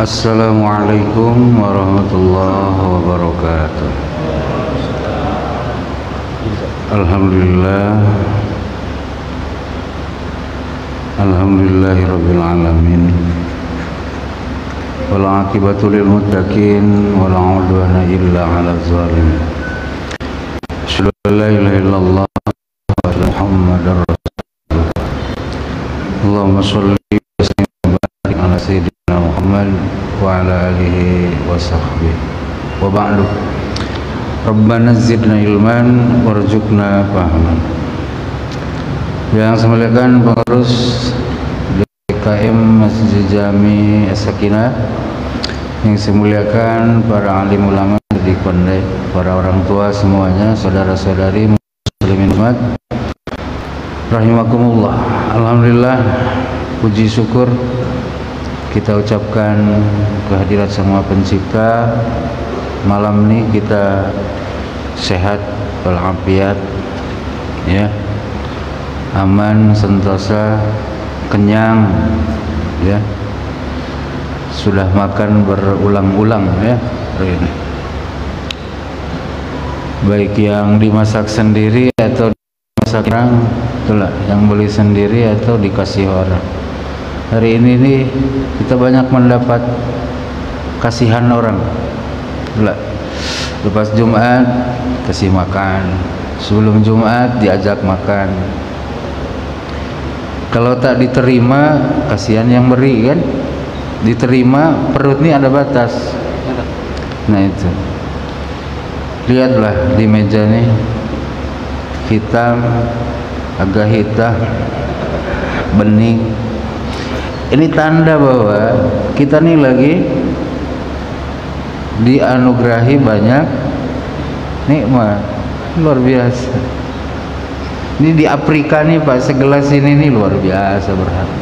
Assalamualaikum warahmatullahi wabarakatuh. Alhamdulillah, alhamdulillahirabbil alamin. Wal aqibatu lil muttaqin wa la udwana illa 'alal zalimin. Asyhadu an la ilaha illallah wa Muhammadar rasulullah. Allahumma shalli wa sallim wa barik ala sayyidina Muhammad wa ala alihi wa sahbihi wa ba'du. Rabbana zidna ilman warzuqna fahman. Yang saya muliakan pengurus DKM Masjid Jami As-Sakinah, yang saya muliakan para alim ulama di Kondai, para orang tua semuanya, saudara-saudari muslimin umat rahimakumullah. Alhamdulillah, puji syukur kita ucapkan kehadirat Sang Maha Pencipta. Malam ini kita sehat walafiat, ya, aman, sentosa, kenyang, ya, sudah makan berulang-ulang, ya, hari ini. Baik yang dimasak sendiri atau dimasak orang, itulah yang beli sendiri atau dikasih orang. Hari ini nih kita banyak mendapat kasihan orang. Lepas Jumat kasih makan, sebelum Jumat diajak makan. Kalau tak diterima, kasihan yang beri, kan? Diterima, perut ini ada batas. Nah itu, lihatlah di meja nih, hitam, agak hitam, bening. Ini tanda bahwa kita nih lagi dianugerahi banyak nikmat luar biasa. Ini di Afrika nih Pak, segelas ini nih luar biasa berharga.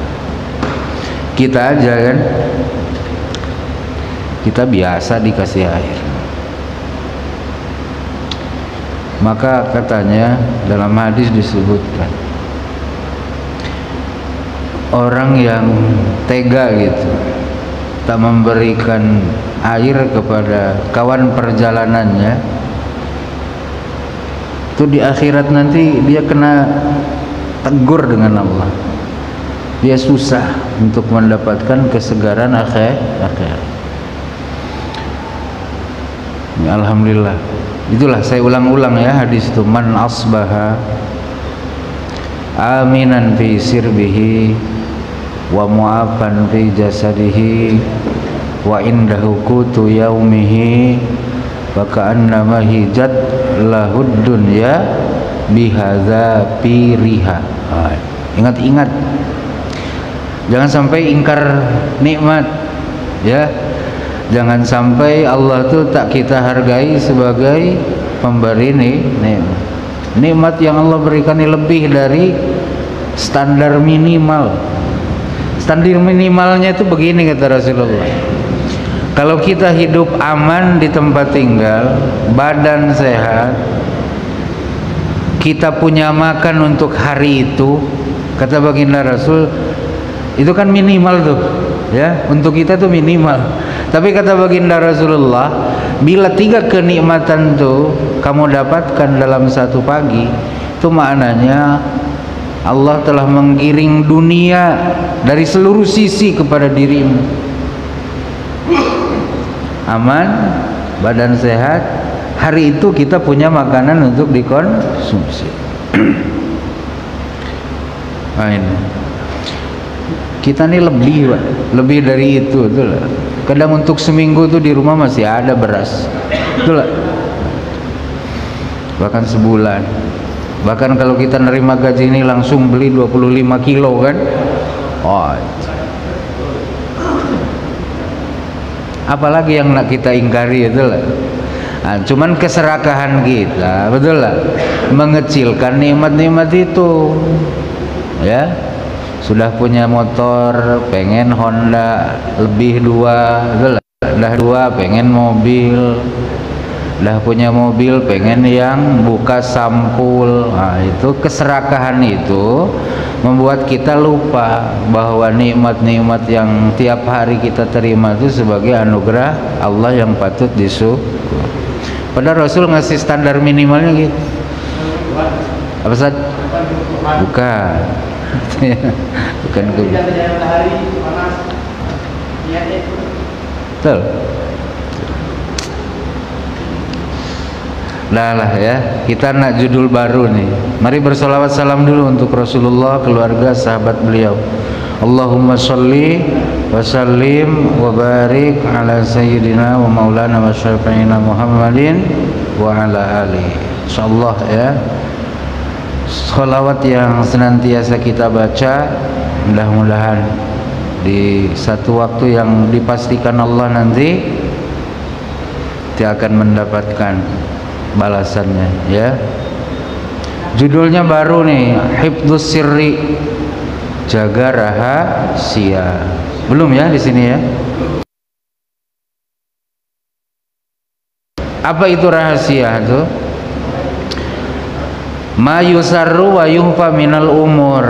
Kita aja kan, kita biasa dikasih air. Maka katanya dalam hadis disebutkan, orang yang tega gitu, tak memberikan air kepada kawan perjalanannya, itu di akhirat nanti dia kena tegur dengan Allah. Dia susah untuk mendapatkan kesegaran akhirat. Ya, alhamdulillah. Itulah saya ulang-ulang ya hadis itu, man asbaha aminan fi sirbihi wa mu'afan fi jasadihi wa indahu qutu yaumihi wa ka'annama hijat lahud dunya bihadza piriha. Ingat-ingat, jangan sampai ingkar nikmat, ya. Jangan sampai Allah tuh tak kita hargai sebagai pemberi nikmat. Nikmat yang Allah berikan ini lebih dari standar minimal. Standar minimalnya itu begini kata Rasulullah, kalau kita hidup aman di tempat tinggal, badan sehat, kita punya makan untuk hari itu, kata baginda Rasul, itu kan minimal tuh, ya, untuk kita tuh minimal. Tapi kata baginda Rasulullah, bila 3 kenikmatan tuh kamu dapatkan dalam satu pagi, itu maknanya Allah telah menggiring dunia dari seluruh sisi kepada dirimu. Aman, badan sehat, hari itu kita punya makanan untuk dikonsumsi. Nah ini, kita nih lebih dari itu, itulah. Kadang untuk seminggu tuh di rumah masih ada beras, itulah. Bahkan sebulan. Bahkan kalau kita nerima gaji ini langsung beli 25 kilo kan. Oh, apalagi yang nak kita ingkari, itulah. Nah, cuman keserakahan kita, betul lah, mengecilkan nikmat-nikmat itu, ya. Sudah punya motor, pengen Honda lebih 2, betul lah. Dah 2 pengen mobil. Udah punya mobil pengen yang buka sampul. Nah, itu keserakahan itu membuat kita lupa bahwa nikmat-nikmat yang tiap hari kita terima itu sebagai anugerah Allah yang patut disyukur. Padahal Rasul ngasih standar minimalnya gitu. Apa saja? Bukan. Bukan ke. Betul. Lah ya, kita nak judul baru nih. Mari bersolawat salam dulu untuk Rasulullah, keluarga, sahabat beliau. Allahumma sholli wa sallim wa barik ala sayyidina wa maulana wa syafi'ina Muhammadin wa ala alihi. Insyaallah ya, sholawat yang senantiasa kita baca, mudah-mudahan di satu waktu yang dipastikan Allah nanti dia akan mendapatkan balasannya ya. Judulnya baru nih, Hifdzus Sirri, jaga rahasia. Belum ya di sini ya. Apa itu rahasia tuh? Ma yusarru wa yuhfa minal umur,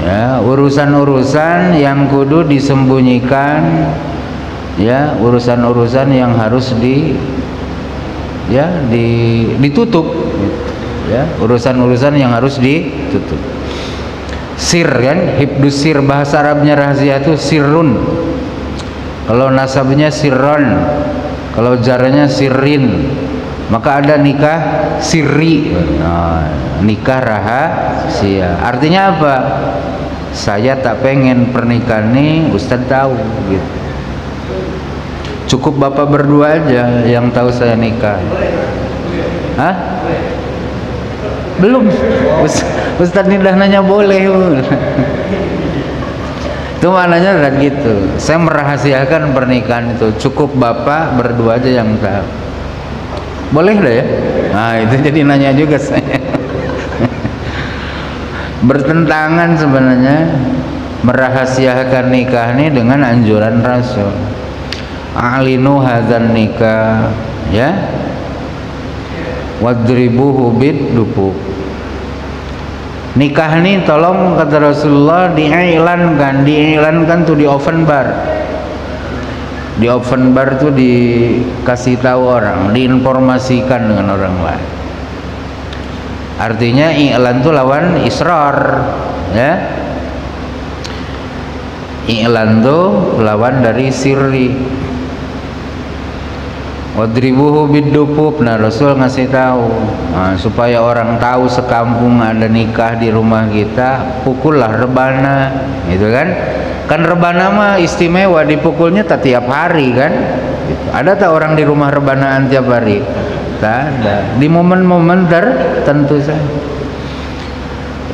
ya, urusan-urusan yang kudu disembunyikan, ya, urusan-urusan yang harus ditutup, ya, urusan-urusan yang harus ditutup. Sir kan, hifdzus sir, bahasa Arabnya rahasia itu sirrun, kalau nasabnya sirron, kalau jaranya sirrin, maka ada nikah sirri. Nah, nikah rahasia artinya apa? Saya tak pengen pernikahan ini Ustadz tahu gitu. Cukup bapak berdua aja yang tahu saya nikah. Hah? Belum. Ustadz ini dah nanya boleh. Itu maknanya adalah gitu. Saya merahasiakan pernikahan itu. Cukup bapak berdua aja yang tahu. Boleh dah ya? Nah itu jadi nanya juga saya. Bertentangan sebenarnya merahasiakan nikah ini dengan anjuran Rasul. A'linu hadzal nikah, ya, wadribuhu bid-dubub. Nikah ini tolong kata Rasulullah diiklankan tuh di open bar. Di open bar tuh dikasih tahu orang, diinformasikan dengan orang lain. Artinya iklan tuh lawan israr, ya. Iklan tuh lawan dari sirri. Wadribuhu bid-dubub. Nah Rasul ngasih tahu, nah, supaya orang tahu sekampung ada nikah di rumah kita, pukullah rebana, gitu kan? Kan rebana mah istimewa, dipukulnya tak tiap hari kan? Gitu. Ada tak orang di rumah rebanaan tiap hari? Tak ada. Di momen-momen tertentu saja.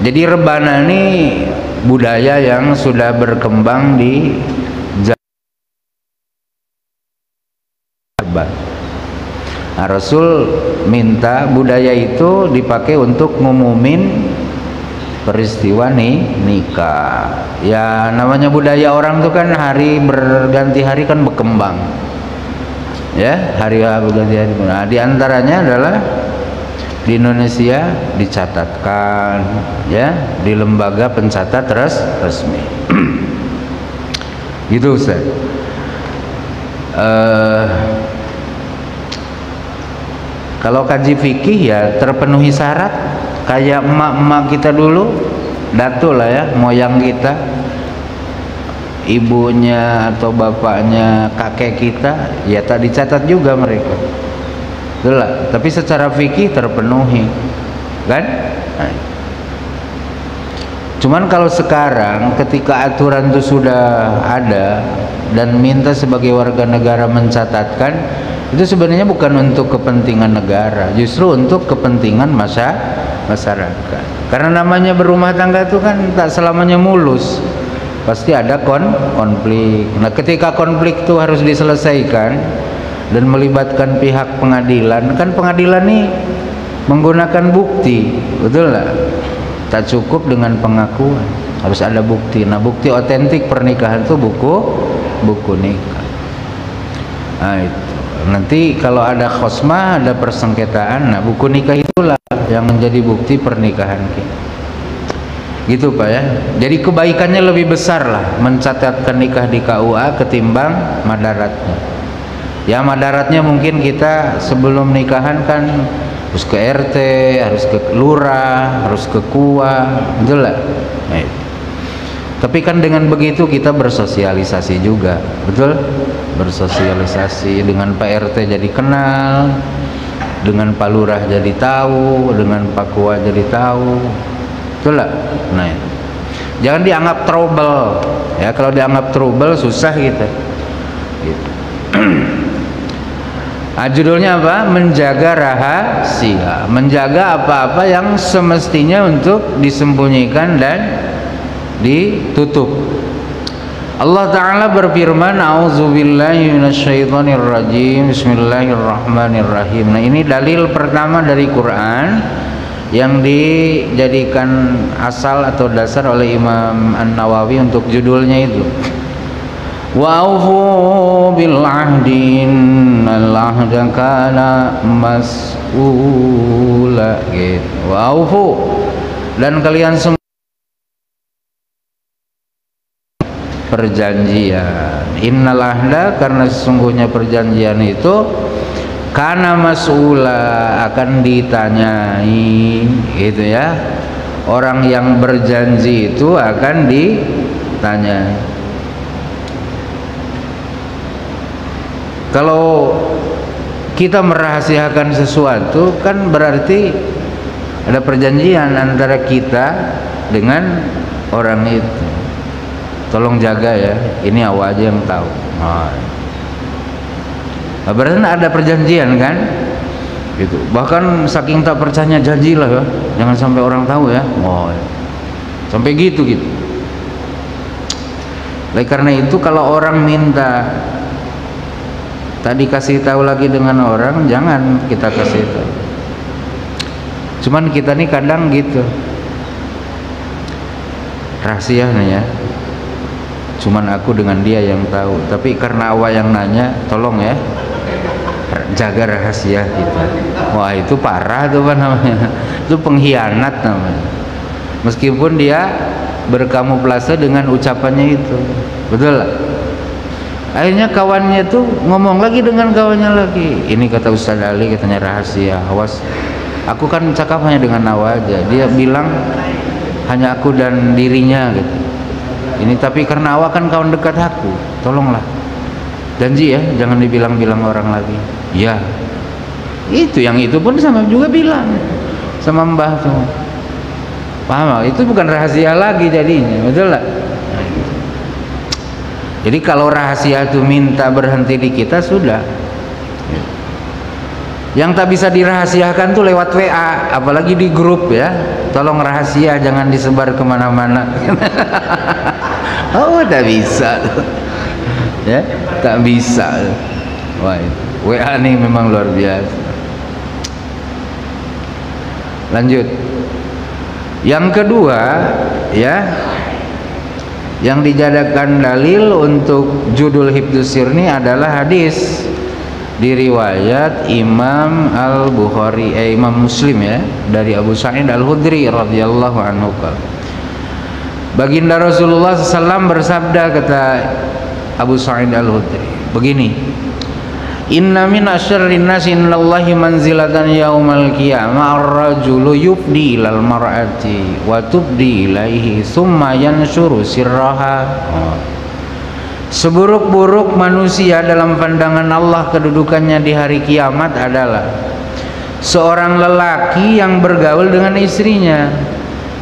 Jadi rebana ini budaya yang sudah berkembang di Jawa. Nah, Rasul minta budaya itu dipakai untuk ngumumin peristiwa nikah. Ya namanya budaya orang tuh kan hari berganti hari kan berkembang. Ya, hari berganti hari. Nah, di antaranya adalah di Indonesia dicatatkan, ya, di lembaga pencatat resmi. Gitu Ustaz. Kalau kaji fikih ya terpenuhi syarat, kayak emak-emak kita dulu, datul lah ya, moyang kita, ibunya atau bapaknya, kakek kita, ya tak dicatat juga mereka. Itulah. Tapi secara fikih terpenuhi, kan? Nah. Cuman kalau sekarang ketika aturan itu sudah ada dan minta sebagai warga negara mencatatkan, itu sebenarnya bukan untuk kepentingan negara, justru untuk kepentingan masyarakat. Karena namanya berumah tangga itu kan tak selamanya mulus, pasti ada konflik. Nah ketika konflik itu harus diselesaikan dan melibatkan pihak pengadilan, kan pengadilan nih menggunakan bukti, betul lah. Tak cukup dengan pengakuan, harus ada bukti. Nah bukti otentik pernikahan itu buku nikah. Nah itu Nanti kalau ada khosmah, ada persengketaan, nah buku nikah itulah yang menjadi bukti pernikahan kita. Gitu Pak ya. Jadi kebaikannya lebih besar lah mencatatkan nikah di KUA ketimbang madaratnya. Ya madaratnya mungkin kita sebelum nikahan kan harus ke RT, harus ke lurah, harus ke KUA, betul lah. Nah, tapi kan dengan begitu kita bersosialisasi juga, betul? Bersosialisasi dengan Pak RT jadi kenal, dengan Pak Lurah jadi tahu, dengan Pak KUA jadi tahu, betul lah. Nah, jangan dianggap trouble, ya. Kalau dianggap trouble susah kita. Gitu. Nah, judulnya apa? Menjaga rahasia, menjaga apa-apa yang semestinya untuk disembunyikan dan ditutup. Allah Ta'ala berfirman, A'udzubillahi minasyaitonirrajim, Bismillahirrahmanirrahim. Nah, ini dalil pertama dari Quran yang dijadikan asal atau dasar oleh Imam An-Nawawi untuk judulnya itu. Wa'ufu bil ahdi innal ahda kana mas'ula, gitu. Wa'ufu, dan kalian semua perjanjian. Innal ahda, karena sesungguhnya perjanjian itu kana mas'ula, akan ditanyai, gitu ya. Orang yang berjanji itu akan ditanyai. Kalau kita merahasiakan sesuatu kan berarti ada perjanjian antara kita dengan orang itu. Tolong jaga ya, ini awak aja yang tahu. Nah, berarti ada perjanjian kan? Gitu. Bahkan saking tak percaya janjilah ya, jangan sampai orang tahu ya. Oh, sampai gitu. Oleh karena itu kalau orang minta tak dikasih tahu lagi dengan orang, jangan kita kasih tahu. Cuman kita nih kadang gitu, rahasia nih ya, cuman aku dengan dia yang tahu. Tapi karena awak yang nanya, tolong ya jaga rahasia kita. Wah, itu parah tuh Pak namanya. Itu pengkhianat namanya. Meskipun dia berkamuflase dengan ucapannya itu, betul lah. Akhirnya kawannya tuh ngomong lagi dengan kawannya lagi. Ini kata Ustaz Ali, katanya rahasia. Awas, aku kan cakap hanya dengan awak aja. Dia bilang hanya aku dan dirinya gitu. Ini tapi karena awak kan kawan dekat aku, tolonglah janji ya, jangan dibilang-bilang orang lagi. Ya, itu yang itu pun sama juga bilang sama Mbah tuh. Paham? Itu bukan rahasia lagi jadinya, betul lah. Jadi kalau rahasia itu minta berhenti di kita sudah. Yang tak bisa dirahasiakan tuh lewat WA, apalagi di grup ya. Tolong rahasia, jangan disebar kemana-mana. Oh, tak bisa, ya, tak bisa. Wah, WA nih memang luar biasa. Lanjut. Yang kedua, ya, yang dijadikan dalil untuk judul Hifdzus Sirni adalah hadis di riwayat Imam Al-Bukhari, Imam Muslim ya, dari Abu Sa'id Al-Khudri radhiyallahu anhu. Baginda Rasulullah SAW bersabda, kata Abu Sa'id Al-Khudri begini, inna min asyarrin nasi indallahi manzilatan yaumal qiyamah ar-rajulu yubdi ilal mar'ati wa tubdi ilaihi summa yanshuru sirraha. Seburuk-buruk manusia dalam pandangan Allah kedudukannya di hari kiamat adalah seorang lelaki yang bergaul dengan istrinya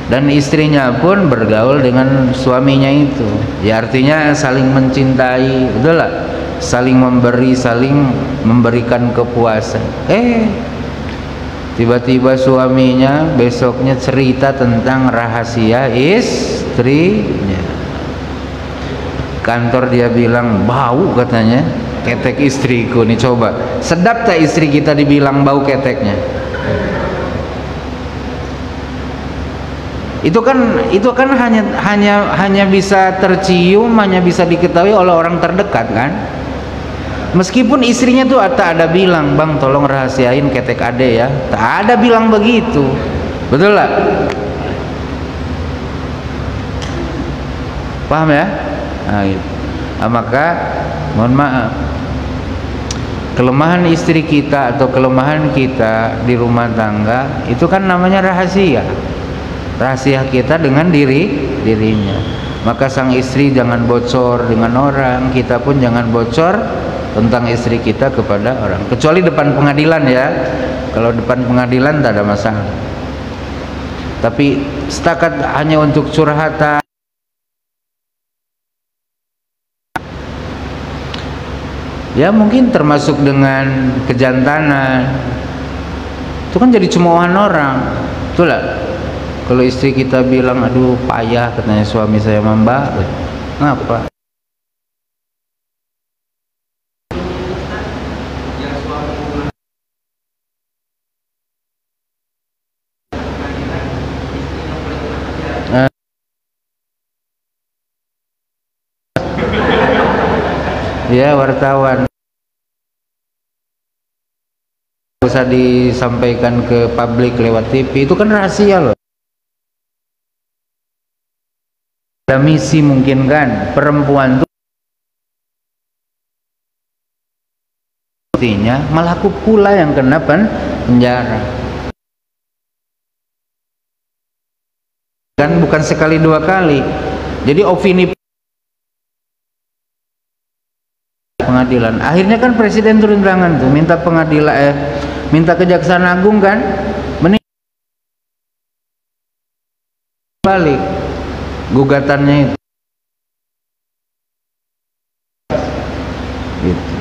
dan istrinya pun bergaul dengan suaminya itu. Ya, artinya saling mencintai, betul lah? Saling memberi, saling memberikan kepuasan. Tiba-tiba suaminya besoknya cerita tentang rahasia istrinya. Kantor dia bilang bau, katanya ketek istriku nih. Coba sedap tak istri kita dibilang bau keteknya? Itu kan hanya bisa tercium, hanya bisa diketahui oleh orang terdekat kan. Meskipun istrinya tuh tak ada bilang, bang tolong rahasiain ketek ade ya, tak ada bilang begitu, betul lah. Paham ya? Nah, gitu. Nah, maka mohon maaf, kelemahan istri kita atau kelemahan kita di rumah tangga itu kan namanya rahasia. Rahasia kita dengan dirinya. Maka sang istri jangan bocor dengan orang, kita pun jangan bocor tentang istri kita kepada orang, kecuali depan pengadilan ya. Kalau depan pengadilan tak ada masalah. Tapi setakat hanya untuk curhatan, ya mungkin termasuk dengan kejantanan, itu kan jadi cemoohan orang, betul lah. Kalau istri kita bilang, aduh payah katanya suami saya mbak, ngapa? Ya wartawan usah disampaikan ke publik lewat TV, itu kan rahasia loh. Ada misi mungkin kan perempuan tuh artinya malah aku pula yang kena penjara kan, bukan sekali dua kali. Jadi opini pengadilan, akhirnya kan presiden turun tangan tuh, minta pengadilan minta Kejaksaan Agung kan balik gugatannya itu. Gitu.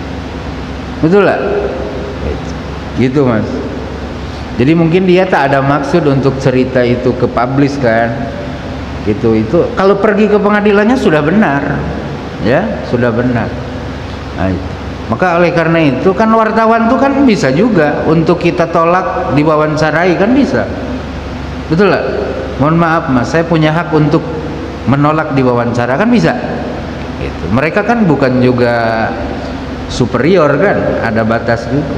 Betul lah, gitu mas. Jadi mungkin dia tak ada maksud untuk cerita itu ke publis kan, gitu. Itu kalau pergi ke pengadilannya sudah benar, ya sudah benar. Nah, maka oleh karena itu kan wartawan tuh kan bisa juga untuk kita tolak diwawancarai kan bisa, betul lah. Mohon maaf mas, saya punya hak untuk menolak diwawancara kan bisa. Gitu. Mereka kan bukan juga superior kan, ada batas juga.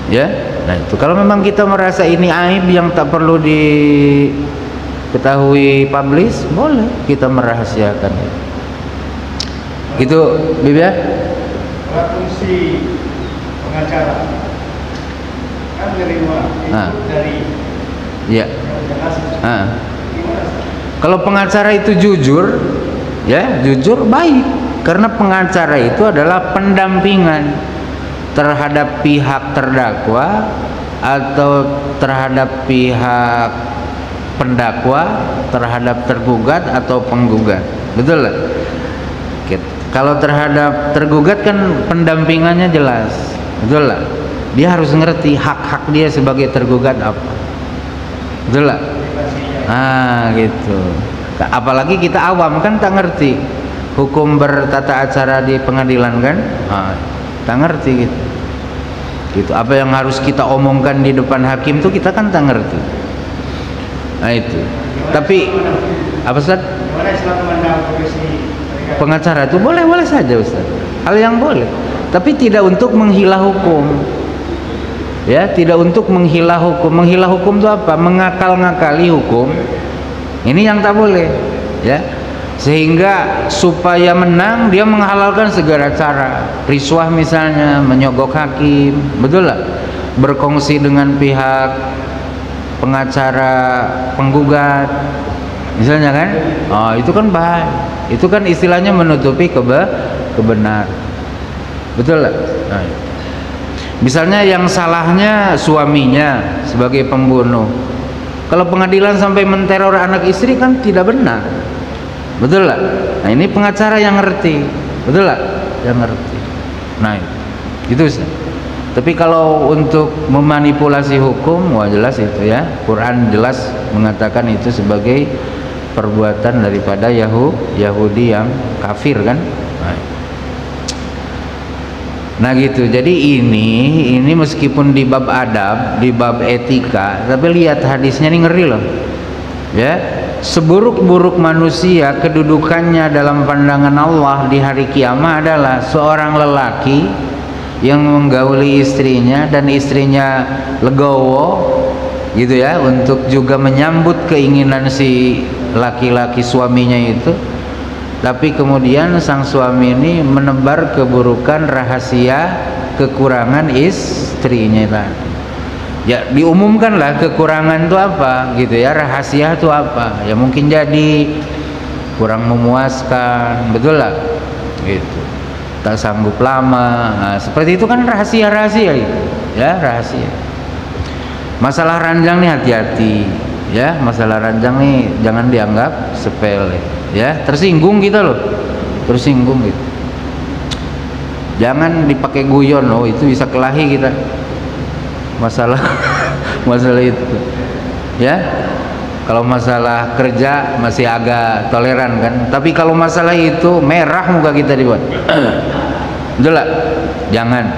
Ya, nah itu kalau memang kita merasa ini aib yang tak perlu diketahui publis, boleh kita merahasiakan. Gitu, Bib ya. Fungsi pengacara kan dari ya. Kalau pengacara itu jujur, ya jujur baik, karena pengacara itu adalah pendampingan terhadap pihak terdakwa atau terhadap pihak pendakwa, terhadap tergugat atau penggugat, betul lah. Kalau terhadap tergugat kan pendampingannya jelas, betul lah. Dia harus ngerti hak-hak dia sebagai tergugat apa, betul lah. Ah gitu. Apalagi kita awam kan tak ngerti hukum bertata acara di pengadilan kan, tak ngerti gitu. Gitu. Apa yang harus kita omongkan di depan hakim tuh kita kan tak ngerti. Nah itu. Tapi apa Ustaz? Pengacara itu boleh saja Ustaz. Hal yang boleh. Tapi tidak untuk menghila hukum. Ya, tidak untuk menghila hukum. Menghila hukum itu apa? Mengakal-ngakali hukum. Ini yang tak boleh, ya. Sehingga supaya menang dia menghalalkan segala cara. Riswah misalnya, menyogok hakim, betul lah. Berkongsi dengan pihak pengacara penggugat. Misalnya kan? Oh, itu kan bahaya. Itu kan istilahnya menutupi kebenaran. Betul lah. Nah, misalnya yang salahnya suaminya sebagai pembunuh. Kalau pengadilan sampai menteror anak istri kan tidak benar. Betul lah. Nah, ini pengacara yang ngerti. Betul lah? Yang ngerti. Nah, itu sih. Tapi kalau untuk memanipulasi hukum, wah jelas itu ya. Quran jelas mengatakan itu sebagai perbuatan daripada Yahudi yang kafir kan. Nah gitu. Jadi ini meskipun di bab adab, di bab etika, tapi lihat hadisnya ini ngeri loh. Ya, seburuk-buruk manusia kedudukannya dalam pandangan Allah di hari kiamat adalah seorang lelaki yang menggauli istrinya dan istrinya legowo gitu ya, untuk juga menyambut keinginan si laki-laki suaminya itu. Tapi kemudian sang suami ini menebar keburukan, rahasia kekurangan istrinya tadi. Ya diumumkanlah kekurangan itu apa gitu ya, rahasia itu apa. Ya mungkin jadi kurang memuaskan, betul lah gitu, tak sanggup lama. Nah, seperti itu kan rahasia-rahasia gitu ya, rahasia. Masalah ranjang nih hati-hati ya, masalah ranjang nih jangan dianggap sepele ya, tersinggung kita loh, tersinggung gitu, jangan dipakai guyon, oh itu bisa kelahi kita masalah masalah itu ya. Kalau masalah kerja masih agak toleran kan, tapi kalau masalah itu merah muka kita dibuat jelas, jangan.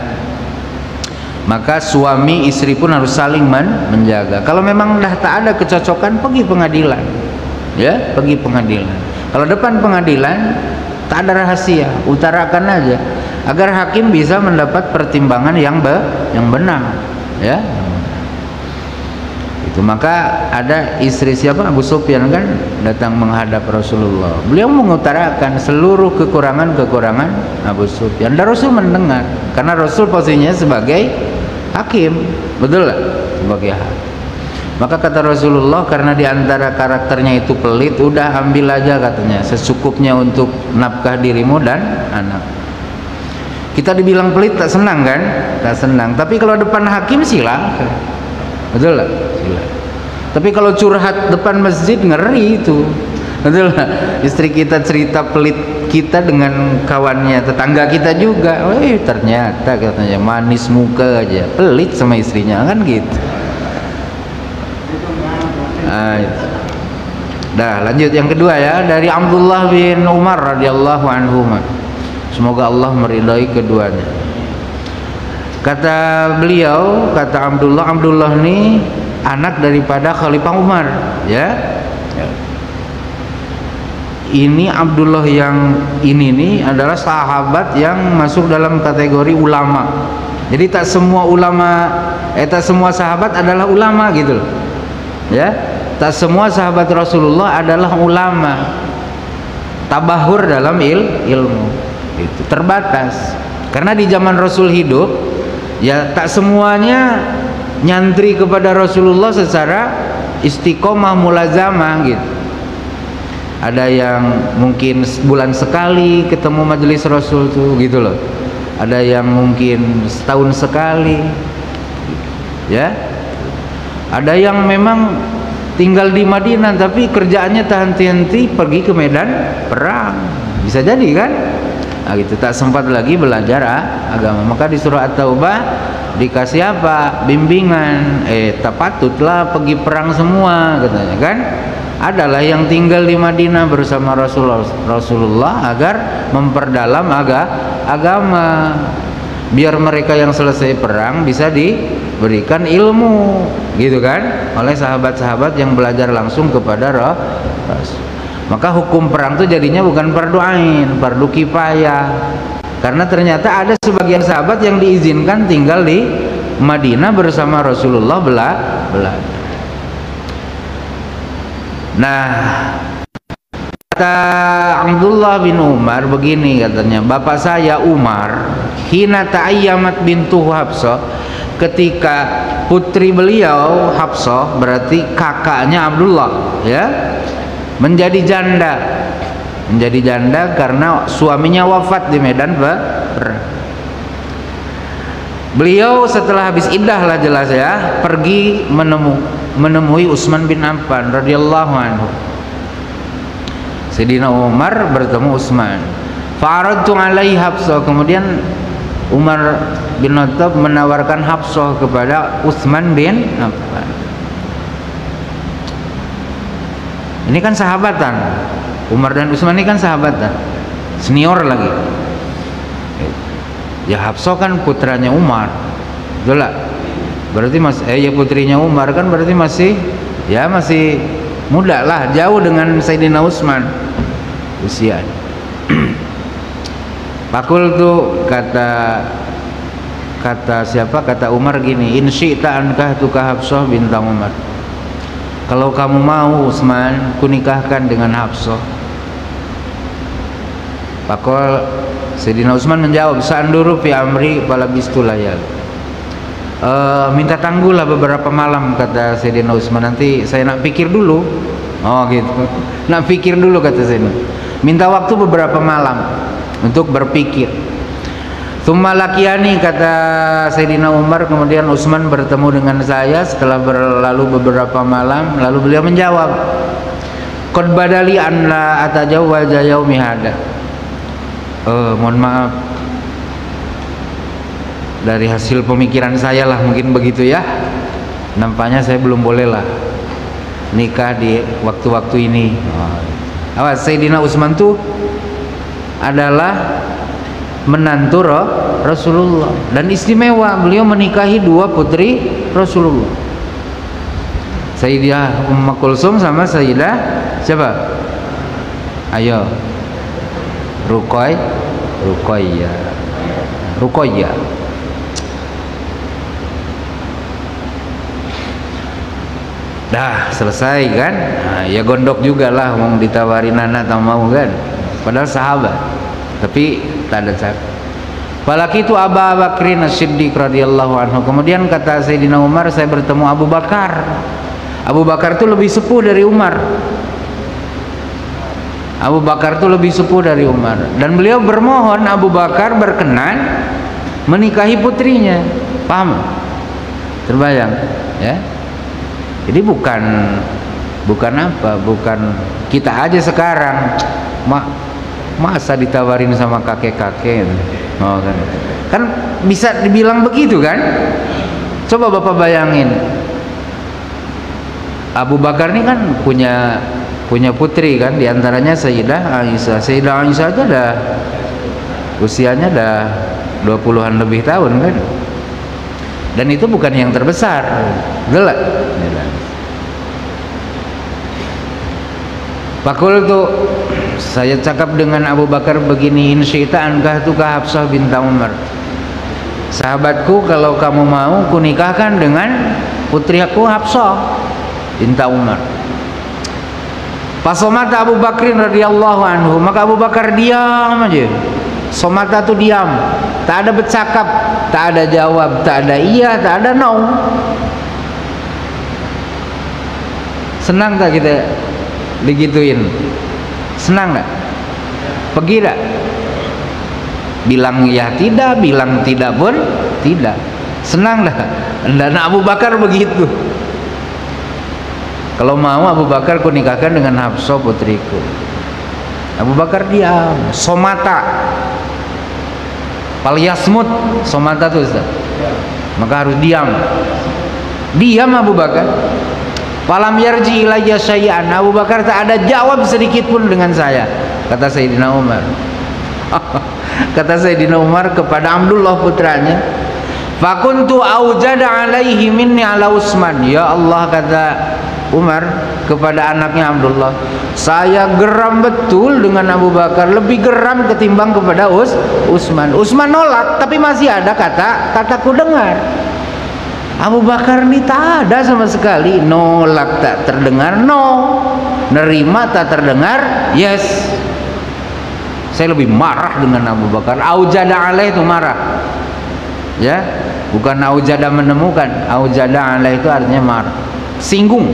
Maka suami istri pun harus saling menjaga. Kalau memang dah tak ada kecocokan, pergi pengadilan ya, pergi pengadilan. Kalau depan pengadilan tak ada rahasia, utarakan aja agar hakim bisa mendapat pertimbangan yang benar ya. Itu maka ada istri siapa, Abu Sufyan kan datang menghadap Rasulullah. Beliau mengutarakan seluruh kekurangan-kekurangan Abu Sufyan dan Rasul mendengar, karena Rasul posisinya sebagai hakim, betul lah, sebagai hakim. Maka kata Rasulullah, karena diantara karakternya itu pelit, udah ambil aja katanya secukupnya untuk nafkah dirimu dan anak. Kita dibilang pelit tak senang kan? Tak senang. Tapi kalau depan hakim silakan, betul lah, silakan. Tapi kalau curhat depan masjid ngeri itu, betul lah. Istri kita cerita pelit kita dengan kawannya, tetangga kita juga, ternyata katanya manis muka aja, pelit sama istrinya kan gitu. Nah, dah lanjut yang kedua ya, dari Abdullah bin Umar radhiyallahu anhuma, semoga Allah meridai keduanya. Kata beliau, kata Abdullah ini anak daripada Khalifah Umar ya. Ini Abdullah yang ini nih adalah sahabat yang masuk dalam kategori ulama. Jadi tak semua ulama, tak semua sahabat adalah ulama gitu loh ya. Tak semua sahabat Rasulullah adalah ulama, tabahur dalam ilmu itu terbatas. Karena di zaman Rasul hidup ya, tak semuanya nyantri kepada Rasulullah secara istiqomah mulazamah gitu. Ada yang mungkin bulan sekali ketemu majelis Rasul tuh gitu loh, ada yang mungkin setahun sekali ya, ada yang memang tinggal di Madinah tapi kerjaannya tak henti-henti pergi ke medan perang, bisa jadi kan. Nah, gitu, tak sempat lagi belajar agama. Maka di surah At-Taubah dikasih apa? Bimbingan. Tak patutlah pergi perang semua katanya kan. Adalah yang tinggal di Madinah bersama Rasulullah agar memperdalam agama, biar mereka yang selesai perang bisa diberikan ilmu gitu kan oleh sahabat-sahabat yang belajar langsung kepada Rasul. Maka hukum perang itu jadinya bukan fardu ain, fardu kifayah. Karena ternyata ada sebagian sahabat yang diizinkan tinggal di Madinah bersama Rasulullah belajar. Nah, kata Abdullah bin Umar begini katanya, bapak saya Umar hina ta'ayyamat bintu Hafsah, ketika putri beliau Hafsah berarti kakaknya Abdullah ya, menjadi janda karena suaminya wafat di medan perang. Beliau setelah habis iddah lah jelas ya, pergi menemui Utsman bin Affan radhiyallahu anhu. Sayyidina Umar bertemu Utsman. Fa'aradtu alaihi Hafsah, kemudian Umar bin Khattab menawarkan Hafsah kepada Utsman bin Affan. Ini kan sahabatan, Umar dan Utsman ini kan sahabatan, senior lagi. Ya Hafsah kan putranya Umar, betul lah. Berarti ya putrinya Umar kan berarti masih muda lah, jauh dengan Sayyidina Utsman usia. Pakul tuh kata Kata siapa? Kata Umar gini, in syi'ta ankahtuka Hafsah bintang Umar. Kalau kamu mau Utsman, kunikahkan dengan Hafsah. Pakol Sayyidina Utsman menjawab, sa'anduru fi amri falabistu layal. Minta tangguhlah beberapa malam, kata Sayyidina Utsman, nanti saya nak pikir dulu. Oh gitu. Nak pikir dulu, kata Sayyidina. Minta waktu beberapa malam untuk berpikir. Tsumma laqiani, kata Sayyidina Umar, kemudian Utsman bertemu dengan saya setelah berlalu beberapa malam, lalu beliau menjawab, qad badali an la atajawwaza yaumi hada. Mohon maaf, dari hasil pemikiran saya lah mungkin begitu ya, nampaknya saya belum boleh lah nikah di waktu-waktu ini. Awas, Sayyidina Utsman tuh adalah menantu Rasulullah dan istimewa, beliau menikahi dua putri Rasulullah, Sayyidah Ummu Kulsum sama Sayyidah siapa? Ayo, Ruqayyah. Dah selesai kan? Nah, ya gondok juga lah, mau ditawarin anak atau mau kan? Padahal sahabat, tapi tak ada cak. Apalagi itu Abu Bakrin As-Siddiq radhiyallahu anhu. Kemudian kata Sayyidina Umar, saya bertemu Abu Bakar. Abu Bakar itu lebih sepuh dari Umar. Abu Bakar itu lebih sepuh dari Umar, dan beliau bermohon Abu Bakar berkenan menikahi putrinya. Paham? Terbayang ya? Jadi bukan kita aja sekarang masa ditawarin sama kakek-kakek. Oh, kan bisa dibilang begitu kan? Coba Bapak bayangin, Abu Bakar ini kan punya putri kan, diantaranya Sayyidah Aisyah. Sayyidah Aisyah itu usianya 20-an lebih tahun kan, dan itu bukan yang terbesar, gelak. Pakul tuh saya cakap dengan Abu Bakar begini, in syi'ta ankahtuka Hafsah bintang Umar. Sahabatku, kalau kamu mau kunikahkan dengan putri aku Hafsah bintang Umar. Pasomata Abu Bakrin radhiyallahu anhu, maka Abu Bakar diam aja. Somata tuh diam, tak ada bercakap, tak ada jawab, tak ada iya, tak ada no. Senang tak kita digituin? Senang gak? Pergi tak? Bilang ya tidak, bilang tidak pun tidak. Senang dah. Dan Abu Bakar begitu. Kalau mau Abu Bakar ku nikahkan dengan Hafsah putriku. Abu Bakar diam. Somata. Palyasmut. Somata tuh Ustaz. Maka harus diam. Diam Abu Bakar. Falam yarji ilayya syai'an. Abu Bakar tak ada jawab sedikit pun dengan saya. Kata Sayyidina Umar. Kata Sayyidina Umar kepada Abdullah putranya, fakuntu aujada alaihi minni ala Utsman. Ya Allah, kata Umar kepada anaknya Abdullah, saya geram betul dengan Abu Bakar, lebih geram ketimbang kepada Utsman. Utsman nolak, tapi masih ada kataku dengar. Abu Bakar ini tak ada sama sekali. Nolak tak terdengar no, nerima tak terdengar yes. Saya lebih marah dengan Abu Bakar. Aujada alaih itu marah ya, bukan aujada menemukan. Aujada alaih itu artinya marah, singgung.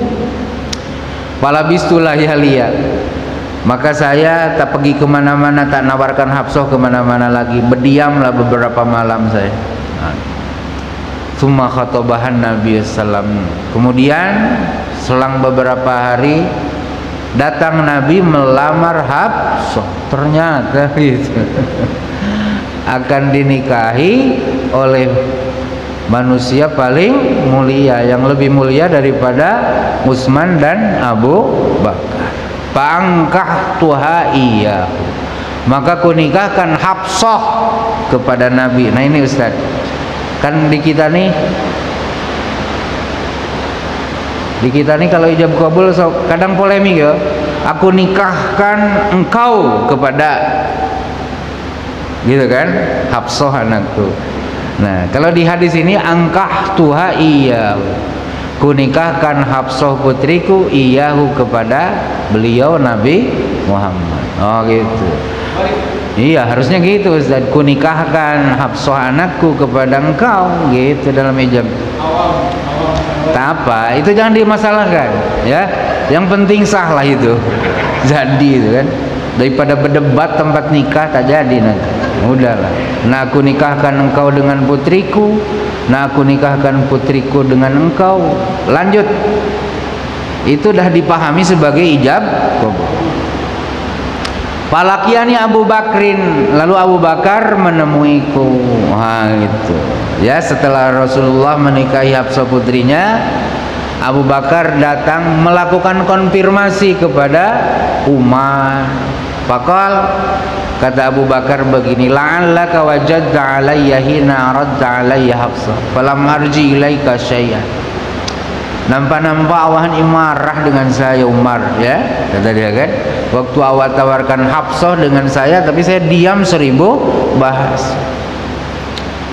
Falabistulah yaliya, maka saya tak pergi kemana-mana, tak nawarkan Hafsah kemana-mana lagi. Berdiamlah beberapa malam saya. Tsumma khatabahan Nabi sallam. Kemudian selang beberapa hari datang Nabi melamar Hafsah. Ternyata itu akan dinikahi oleh manusia paling mulia, yang lebih mulia daripada Utsman dan Abu Bakar. Pangkah tuha iya, maka kunikahkan Hafsah kepada Nabi. Nah ini Ustaz, kan di kita nih kalau ijab kabul kadang polemik ya. Aku nikahkan engkau kepada, gitu kan, Hafsah anakku. Nah, kalau di hadis ini angkahtuha iya, kunikahkan Hafsah putriku iyahu kepada beliau Nabi Muhammad. Oh gitu. Iya, harusnya gitu Ustaz. Kunikahkan Hafsah anakku kepada engkau, gitu dalam ijab. Tak apa, itu jangan dimasalahkan, ya. Yang penting sah lah itu. Jadi itu kan. Daripada berdebat tempat nikah tak jadi nanti. Udahlah. Nah, aku nikahkan engkau dengan putriku. Nah, aku nikahkan putriku dengan engkau. Lanjut. Itu dah dipahami sebagai ijab qabul. Palakiani Abu Bakrin, lalu Abu Bakar menemuiku. Wah, gitu. Ya, setelah Rasulullah menikahi Hafsah putrinya, Abu Bakar datang melakukan konfirmasi kepada Umar. Fakal, kata Abu Bakar begini, la'allaka wajadta alayya hina aradta alayya Hafsah falam arji ilaika syai'an. Nampak-nampak awak ini marah dengan saya Umar, ya, kata dia kan, waktu awak tawarkan Hafsah dengan saya, tapi saya diam 1000 bahas.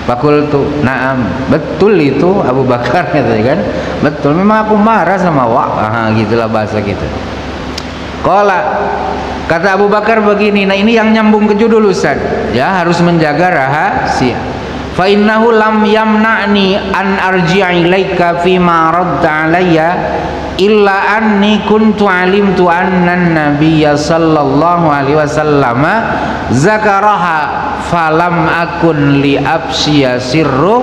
Fakultu, na'am, betul itu Abu Bakar, kata dia kan, betul, memang aku marah sama awak. Gitulah bahasa kita. Qala, kata Abu Bakar begini. Nah, ini yang nyambung ke judul Ustaz, ya, harus menjaga rahasia. Fa innahu lam yamna'ni an arji'a ilaika fi ma radda alayya illa anni kuntu alimtu anna an-nabiyya sallallahu alaihi wasallam zakaraha falam akun li abshiya sirra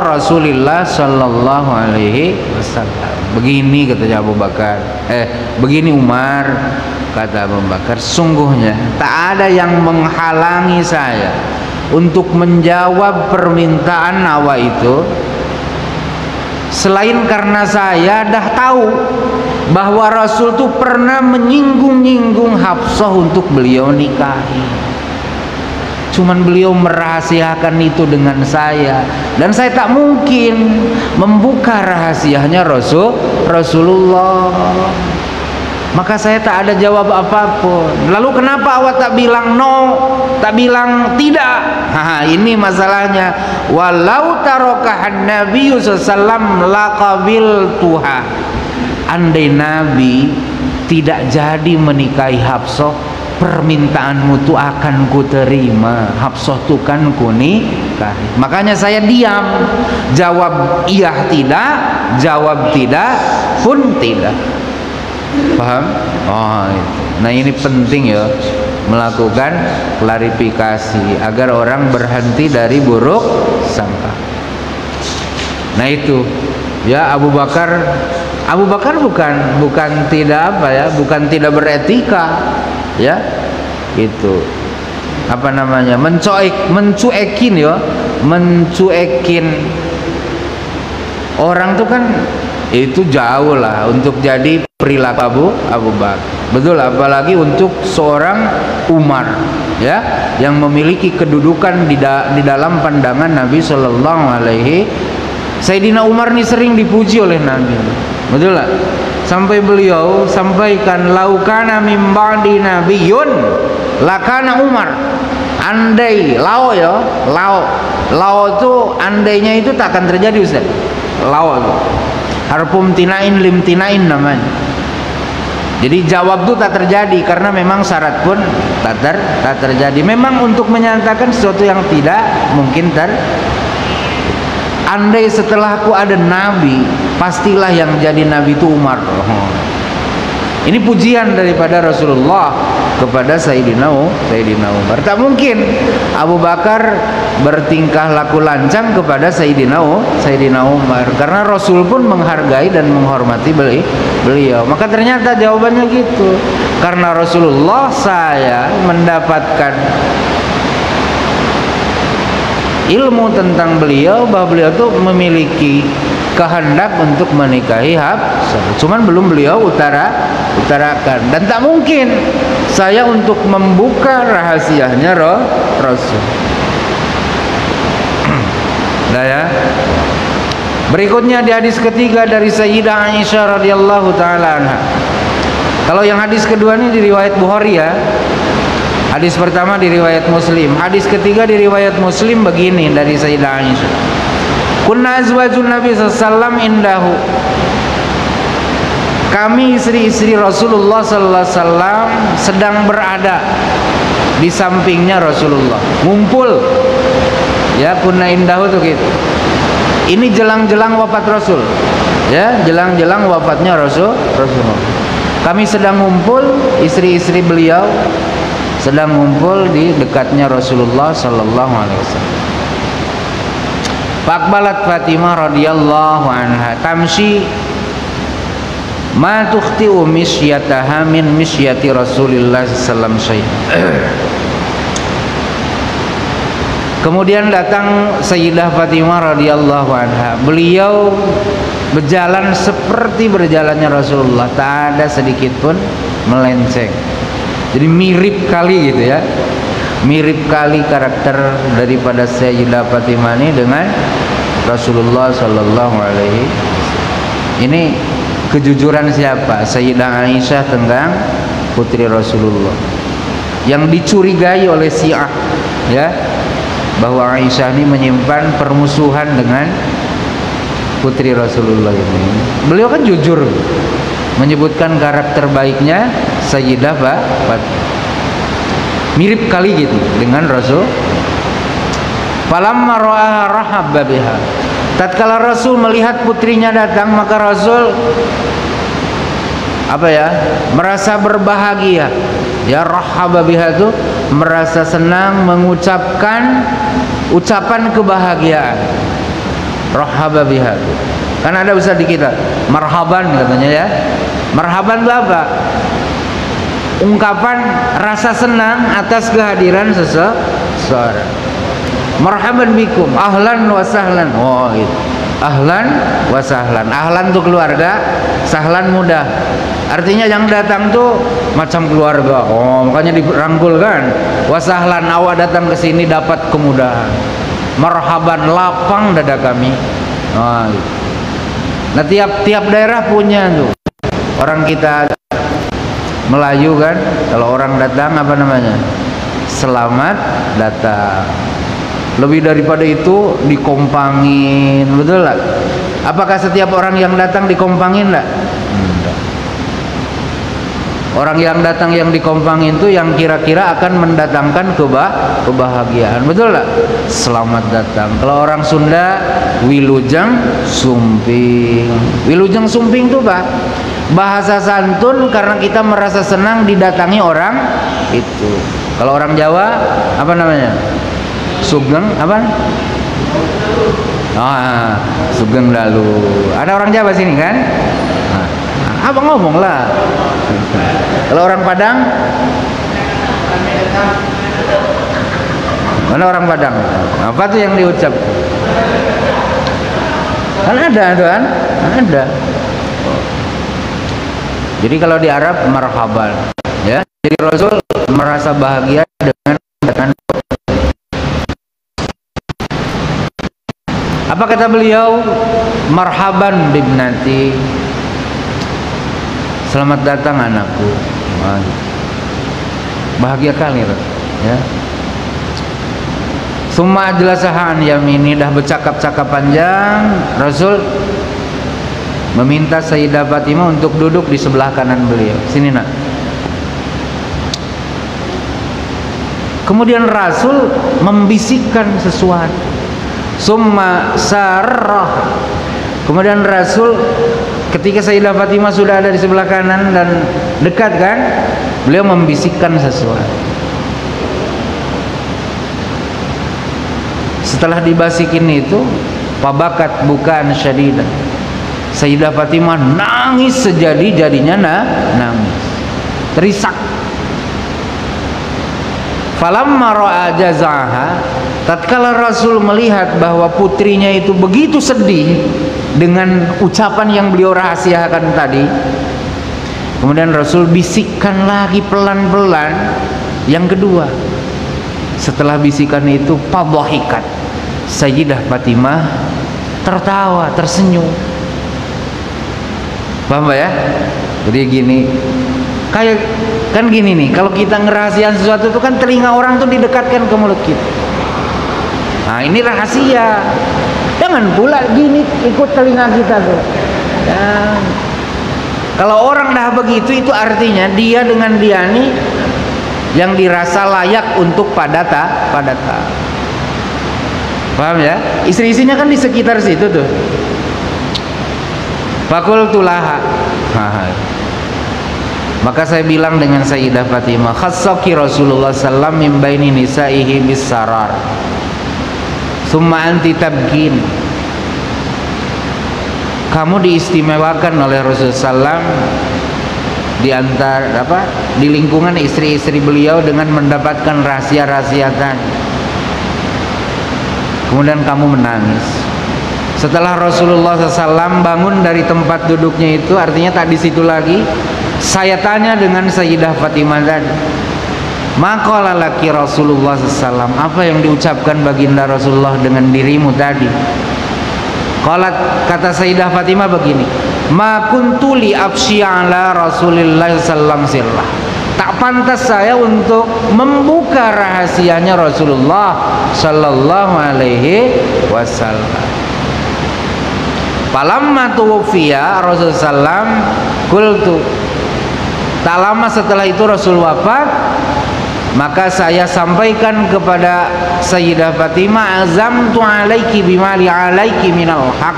Rasulillah sallallahu alaihi wasallam. Begini katanya Abu Bakar. Begini Umar, kata Abu Bakar, sungguhnya tak ada yang menghalangi saya untuk menjawab permintaan awak itu selain karena saya dah tahu bahwa Rasul tuh pernah menyinggung-nyinggung Hafsah untuk beliau nikahi. Cuman beliau merahasiakan itu dengan saya, dan saya tak mungkin membuka rahasianya Rasulullah. Maka saya tak ada jawab apapun. Lalu kenapa awak tak bilang no, tak bilang tidak? Ini masalahnya. Walau tarokahan Nabi sallallahu laqabil tuha. Andai Nabi tidak jadi menikahi Hafsah, permintaanmu tu akan ku terima. Hafsah tu kan ku nikahi. Makanya saya diam. Jawab iya tidak, jawab tidak pun tidak. Paham? Oh, itu. Nah, ini penting ya, melakukan klarifikasi agar orang berhenti dari buruk sangka. Nah, itu ya, Abu Bakar bukan tidak apa ya, bukan tidak beretika, ya, itu apa namanya, mencuekin orang tuh kan, itu jauh lah untuk jadi perilaku Abu Bakar. Betul, apalagi untuk seorang Umar, ya, yang memiliki kedudukan di dalam pandangan Nabi Sallallahu Alaihi. Sayyidina Umar ini sering dipuji oleh Nabi, betul lah, sampai beliau sampaikan, laukana mim ba'di nabiyyun lakana Umar. Andai lau itu andainya itu tak akan terjadi Ustaz. Lau itu harfum tinain lim tinain namanya. Jadi jawab itu tak terjadi karena memang syarat pun tak terjadi. Memang untuk menyatakan sesuatu yang tidak mungkin andai setelahku ada nabi, pastilah yang jadi nabi itu Umar. Ini pujian daripada Rasulullah kepada Sayyidina Umar. Tak mungkin Abu Bakar bertingkah laku lancang kepada Sayyidina Umar, karena Rasul pun menghargai dan menghormati beliau. Maka ternyata jawabannya gitu, karena Rasulullah saya mendapatkan ilmu tentang beliau bahwa beliau tuh memiliki kehendak untuk menikahi Hafsah, cuman belum beliau utarakan, dan tak mungkin saya untuk membuka rahasianya Rasul. Nah, ya. Berikutnya di hadis ketiga dari Sayyidah Aisyah radhiyallahu taala anha. Kalau yang hadis kedua ini di riwayat Bukhari, ya. Hadis pertama di riwayat Muslim. Hadis ketiga di riwayat Muslim begini dari Sayyidah Aisyah. Kunna azwajun Nabi sallallahu alaihi wasallam indahu. Kami istri-istri Rasulullah sallallahu alaihi wasallam sedang berada di sampingnya Rasulullah, ngumpul. Ya, kunna indahu tuh gitu. Ini jelang-jelang wafat Rasul. Ya, jelang-jelang wafatnya Rasulullah. Kami sedang ngumpul, istri-istri beliau sedang ngumpul di dekatnya Rasulullah sallallahu alaihi wasallam. Faqbalat Fatimah radhiyallahu anha tamshi ma tukhti'u misyataha min misyati Rasulillah sallallahu alaihi wasallam. Kemudian datang Sayyidah Fatimah radhiyallahu anha. Beliau berjalan seperti berjalannya Rasulullah, tak ada sedikit pun melenceng. Jadi mirip kali gitu ya. Mirip kali karakter daripada Sayyidah Fatimah ini dengan Rasulullah sallallahu alaihi wasallam. Ini kejujuran siapa? Sayyidah Aisyah tentang putri Rasulullah yang dicurigai oleh Syiah, ya, bahwa Aisyah ini menyimpan permusuhan dengan putri Rasulullah ini. Beliau kan jujur menyebutkan karakter baiknya Sayyidah Fatimah. Mirip kali gitu dengan Rasul. Falamma ra'aha rahabba biha. Tatkala Rasul melihat putrinya datang, maka Rasul merasa berbahagia. Ya, rahabba biha itu merasa senang, mengucapkan ucapan kebahagiaan. Rahabba biha. Kan ada ustaz di kita, marhaban katanya ya. Marhaban itu apa? Ungkapan rasa senang atas kehadiran seseorang. Marhaban bikum, ahlan wa sahlan. Oh, gitu. Ahlan wa sahlan. Ahlan tuh keluarga, sahlan mudah. Artinya yang datang tuh macam keluarga. Oh, makanya dirangkul kan. Wa sahlan, awak datang ke sini dapat kemudahan. Marhaban, lapang dada kami. Oh, gitu. Nah, tiap daerah punya tuh. Orang kita Melayu kan, kalau orang datang apa namanya? Selamat datang. Lebih daripada itu dikompangin, betul lah. Apakah setiap orang yang datang dikompangin enggak? Enggak. Orang yang datang yang dikompangin itu yang kira-kira akan mendatangkan kebahagiaan, betul lah. Selamat datang. Kalau orang Sunda, wilujeng sumping. Wilujeng sumping itu Pak, bahasa santun karena kita merasa senang didatangi orang itu. Kalau orang Jawa apa namanya? Sugeng apa? Sugeng dalu. Ada orang Jawa sini kan? Apa ngomong lah. Kalau orang Padang, mana orang Padang? Apa tuh yang diucap? Kan ada kan? Ada. Jadi kalau di Arab marhaban, ya. Jadi Rasul merasa bahagia dengan apa kata beliau? Marhaban bibnati. Selamat datang anakku. Bahagia kali, ya. Summa ajlasaha an yamini, dah bercakap-cakap panjang, Rasul meminta Sayyidah Fatimah untuk duduk di sebelah kanan beliau. Sini nak. Kemudian Rasul membisikkan sesuatu. Summa sarrah. Kemudian Rasul ketika Sayyidah Fatimah sudah ada di sebelah kanan dan dekat kan, beliau membisikkan sesuatu. Setelah dibasikin itu, pabakat bukan syadidah. Sayyidah Fatimah nangis sejadi-jadinya nangis. Terisak. Falamma ra'a jazaha, tatkala Rasul melihat bahwa putrinya itu begitu sedih dengan ucapan yang beliau rahasiakan tadi, kemudian Rasul bisikkan lagi pelan-pelan yang kedua. Setelah bisikan itu, fadhahikat, Sayyidah Fatimah tertawa, tersenyum. Paham ya? Jadi gini, kayak Kan gini nih, kalau kita ngerahasiakan sesuatu itu kan telinga orang tuh didekatkan ke mulut kita. Nah ini rahasia. Jangan pula gini ikut telinga kita tuh. Ya. Kalau orang dah begitu itu artinya dia dengan dia nih yang dirasa layak untuk padata. Paham ya? Istri-istrinya kan di sekitar situ tuh. Fakultu laha. Maka saya bilang dengan Sayyidah Fatimah, khassaki Rasulullah sallam min baini nisaihi bisarar. Summa anti tabkin. Kamu diistimewakan oleh Rasulullah sallam di antara di lingkungan istri-istri beliau dengan mendapatkan rahasia-rahasia tadi. Kemudian kamu menangis. Setelah Rasulullah SAW bangun dari tempat duduknya itu, artinya tak di situ lagi. Saya tanya dengan Sayyidah Fatimah tadi, maqala laki Rasulullah SAW, apa yang diucapkan baginda Rasulullah dengan dirimu tadi? Kata Sayyidah Fatimah begini, ma kuntu li afsyi ala Rasulillah sallam sirrah. Tak pantas saya untuk membuka rahasianya Rasulullah sallallahu alaihi wasallam. Falamma tuwfiya Rasul sallam qultu. Tak lama setelah itu Rasul wafat, maka saya sampaikan kepada Sayyidah Fatimah, azamtu alaiki bimali alaiki minal haq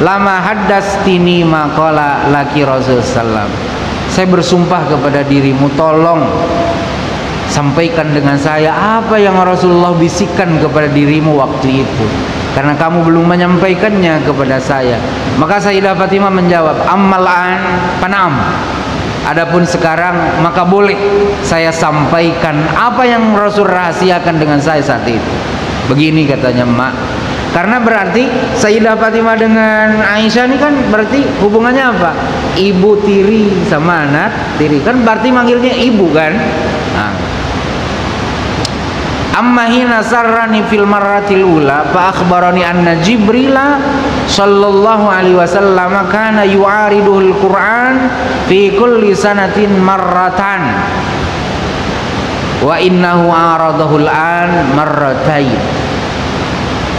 lama haddastini maqala laki Rasul sallam. Saya bersumpah kepada dirimu, tolong sampaikan dengan saya apa yang Rasulullah bisikkan kepada dirimu waktu itu, karena kamu belum menyampaikannya kepada saya. Maka Sayyidah Fatimah menjawab, ammal an panam. Adapun sekarang maka boleh saya sampaikan apa yang Rasul rahasiakan dengan saya saat itu. Begini katanya Mak. Karena berarti Sayyidah Fatimah dengan Aisyah ini kan berarti hubungannya apa? Ibu tiri sama anak tiri. Kan berarti manggilnya ibu kan? Nah. Amma hina sarrani fil marratil ula fa akhbarani anna Jibrila sallallahu alaihi wasallam kana yu'ariduhul Qur'an fi kulli sanatin marratan wa innahu aradahul an marratain.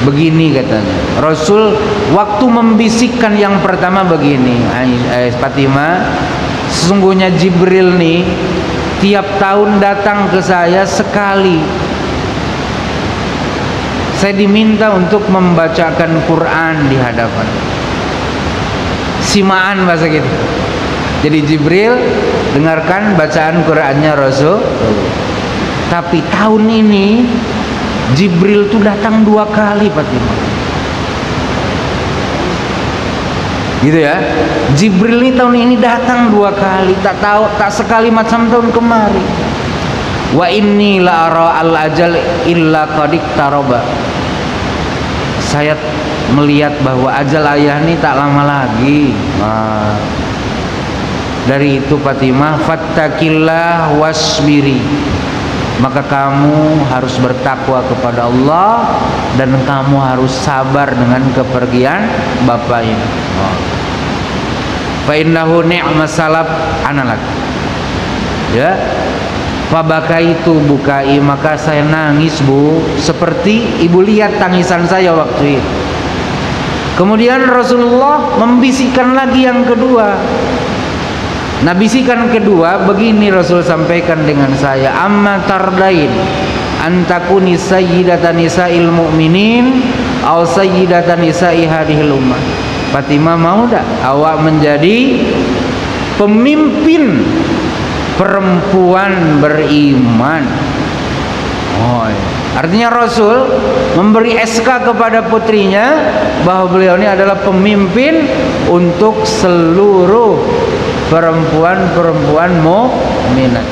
Begini katanya, Rasul waktu membisikkan yang pertama begini, Fatimah, sesungguhnya Jibril nih tiap tahun datang ke saya sekali. Saya diminta untuk membacakan Quran di hadapan. Simaan bahasa gitu. Jadi Jibril dengarkan bacaan Qurannya Rasul. Tapi tahun ini Jibril tuh datang 2 kali Fatimah. Gitu ya. Jibril ini tahun ini datang 2 kali, tak sekali macam tahun kemarin. Wa inni la ara al ajal illa qad iqtaraba. Saya melihat bahwa ajal ayah ini tak lama lagi. Dari itu Fatimah, fattakillah wasbiri. Maka kamu harus bertakwa kepada Allah dan kamu harus sabar dengan kepergian bapak ini. Fa innahu ni'mas salaf analak. Ya. Fabaka itu bukai, maka saya nangis Bu, seperti ibu lihat tangisan saya waktu itu. Kemudian Rasulullah membisikkan lagi yang kedua. Nah bisikan kedua begini Rasul sampaikan dengan saya, amma tardain antakuni sayyidatan nisa'il mu'minin aw sayyidatan nisa'i hadhil ummah. Fatimah, mau tak awak menjadi pemimpin perempuan beriman? Artinya Rasul memberi SK kepada putrinya bahwa beliau ini adalah pemimpin untuk seluruh perempuan-perempuan mukminat.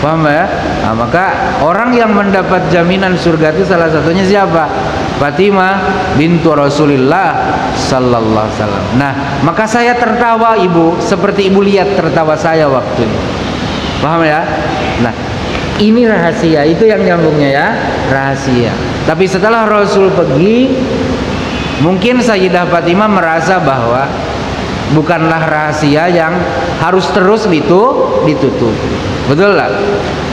Paham ya? Nah, maka orang yang mendapat jaminan surga itu salah satunya siapa? Fatimah bintu Rasulillah sallallahu alaihi wasallam. Nah, maka saya tertawa ibu, seperti ibu lihat tertawa saya waktu itu. Paham ya? Nah, ini rahasia, itu yang nyambungnya ya, rahasia. Tapi setelah Rasul pergi, mungkin Sayyidah Fatimah merasa bahwa bukanlah rahasia yang harus terus ditutup. Betul lah.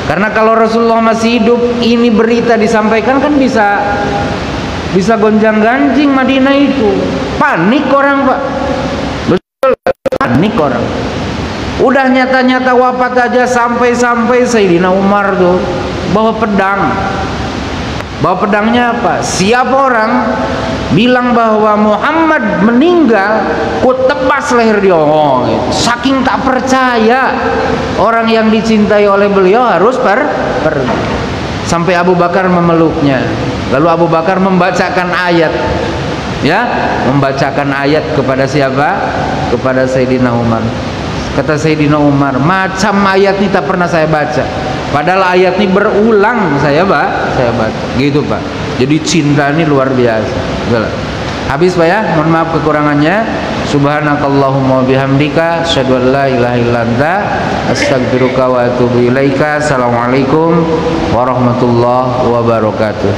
Karena kalau Rasulullah masih hidup, ini berita disampaikan kan bisa gonjang-ganjing Madinah itu. Panik orang, Pak. Betul, panik orang. Udah nyata-nyata wafat aja, sampai Sayyidina Umar tuh bawa pedang. Bawa pedangnya apa? Siapa orang bilang bahwa Muhammad meninggal, ku tebas leher dia. Oh, gitu. Saking tak percaya, orang yang dicintai oleh beliau harus pergi. Sampai Abu Bakar memeluknya. Lalu Abu Bakar membacakan ayat, ya, membacakan ayat kepada siapa? Kepada Sayyidina Umar. Kata Sayyidina Umar, macam ayat ini tak pernah saya baca. Padahal ayat ini berulang saya baca. Gitu, Pak. Jadi cinta ini luar biasa. Betul. Habis, Pak, ya. Mohon maaf kekurangannya. Subhanakallahumma bihamdika asyhadu an la ilaha illa anta astaghfiruka wa atubu ilaika. Assalamualaikum warahmatullahi wabarakatuh.